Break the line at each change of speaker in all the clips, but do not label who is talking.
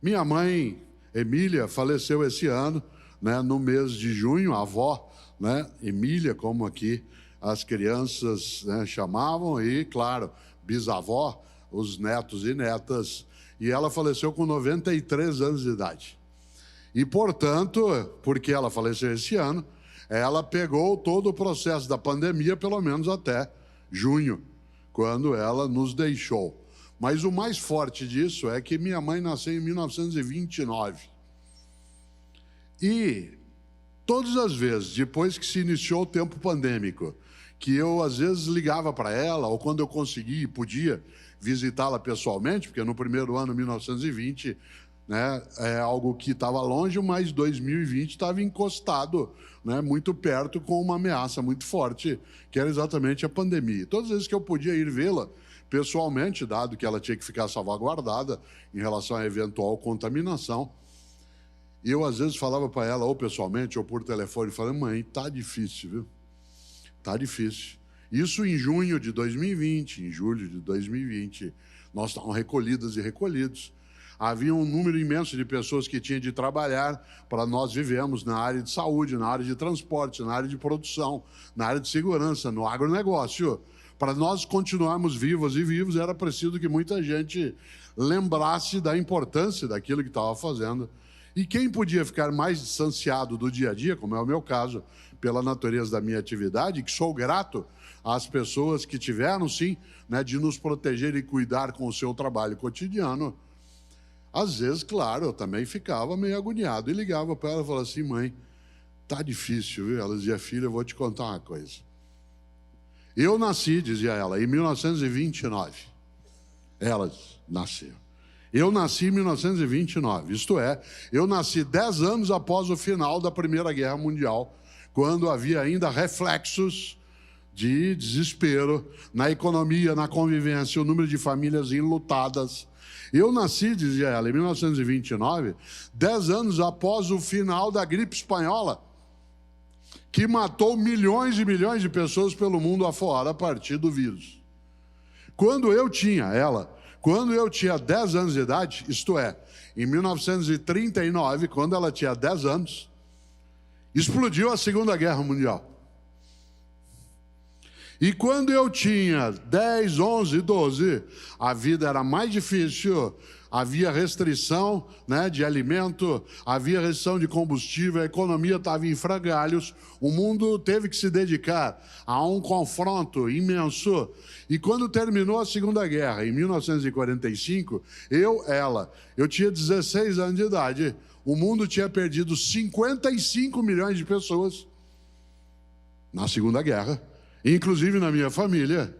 Minha mãe, Emília, faleceu esse ano, né, no mês de junho, a avó, né, Emília, como aqui as crianças, né, chamavam, e, claro, bisavó, os netos e netas, e ela faleceu com 93 anos de idade. E, portanto, porque ela faleceu esse ano, ela pegou todo o processo da pandemia, pelo menos até junho, quando ela nos deixou. Mas o mais forte disso é que minha mãe nasceu em 1929. E todas as vezes, depois que se iniciou o tempo pandêmico, que eu às vezes ligava para ela, ou quando eu conseguia e podia visitá-la pessoalmente, porque no primeiro ano, 1920, né, é algo que estava longe, mas 2020 estava encostado, né, muito perto, com uma ameaça muito forte, que era exatamente a pandemia. Todas as vezes que eu podia ir vê-la pessoalmente, dado que ela tinha que ficar salvaguardada em relação à eventual contaminação, eu às vezes falava para ela, ou pessoalmente, ou por telefone, falando: mãe, tá difícil, viu? Tá difícil. Isso em junho de 2020, em julho de 2020, nós estávamos recolhidas e recolhidos. Havia um número imenso de pessoas que tinham de trabalhar para nós vivemos na área de saúde, na área de transporte, na área de produção, na área de segurança, no agronegócio. Para nós continuarmos vivas e vivos, era preciso que muita gente lembrasse da importância daquilo que estava fazendo. E quem podia ficar mais distanciado do dia a dia, como é o meu caso, pela natureza da minha atividade, que sou grato às pessoas que tiveram, sim, né, de nos proteger e cuidar com o seu trabalho cotidiano. Às vezes, claro, eu também ficava meio agoniado e ligava para ela e falava assim: mãe, tá difícil, viu? Ela dizia: filha, eu vou te contar uma coisa. Eu nasci, dizia ela, em 1929. Ela nasceu. Eu nasci em 1929, isto é, eu nasci 10 anos após o final da Primeira Guerra Mundial, quando havia ainda reflexos de desespero na economia, na convivência, o número de famílias enlutadas. Eu nasci, dizia ela, em 1929, 10 anos após o final da gripe espanhola, que matou milhões e milhões de pessoas pelo mundo afora a partir do vírus. Quando eu tinha 10 anos de idade, isto é, em 1939, quando ela tinha 10 anos, explodiu a Segunda Guerra Mundial. E quando eu tinha 10, 11, 12, a vida era mais difícil, havia restrição, né, de alimento, havia restrição de combustível, a economia estava em frangalhos, o mundo teve que se dedicar a um confronto imenso. E quando terminou a Segunda Guerra, em 1945, eu tinha 16 anos de idade, o mundo tinha perdido 55 milhões de pessoas na Segunda Guerra, inclusive na minha família.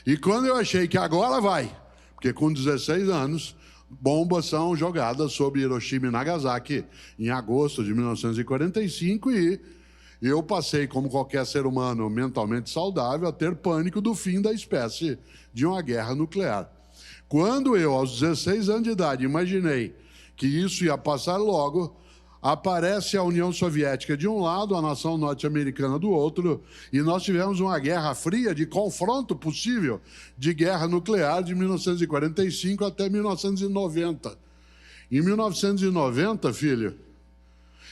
E quando eu achei que agora vai, porque com 16 anos, bombas são jogadas sobre Hiroshima e Nagasaki em agosto de 1945, e eu passei, como qualquer ser humano mentalmente saudável, a ter pânico do fim da espécie de uma guerra nuclear. Quando eu, aos 16 anos de idade, imaginei que isso ia passar logo, aparece a União Soviética de um lado, a nação norte-americana do outro, e nós tivemos uma guerra fria de confronto possível de guerra nuclear de 1945 até 1990. Em 1990, filho,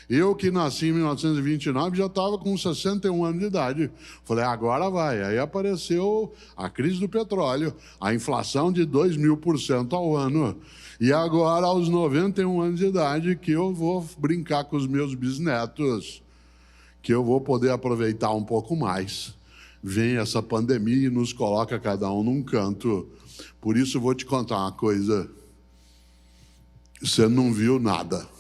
eu que nasci em 1929 já estava com 61 anos de idade. Falei: agora vai. Aí apareceu a crise do petróleo, a inflação de 2.000% ao ano. E agora, aos 91 anos de idade, que eu vou brincar com os meus bisnetos, que eu vou poder aproveitar um pouco mais. Vem essa pandemia e nos coloca cada um num canto. Por isso, vou te contar uma coisa. Você não viu nada.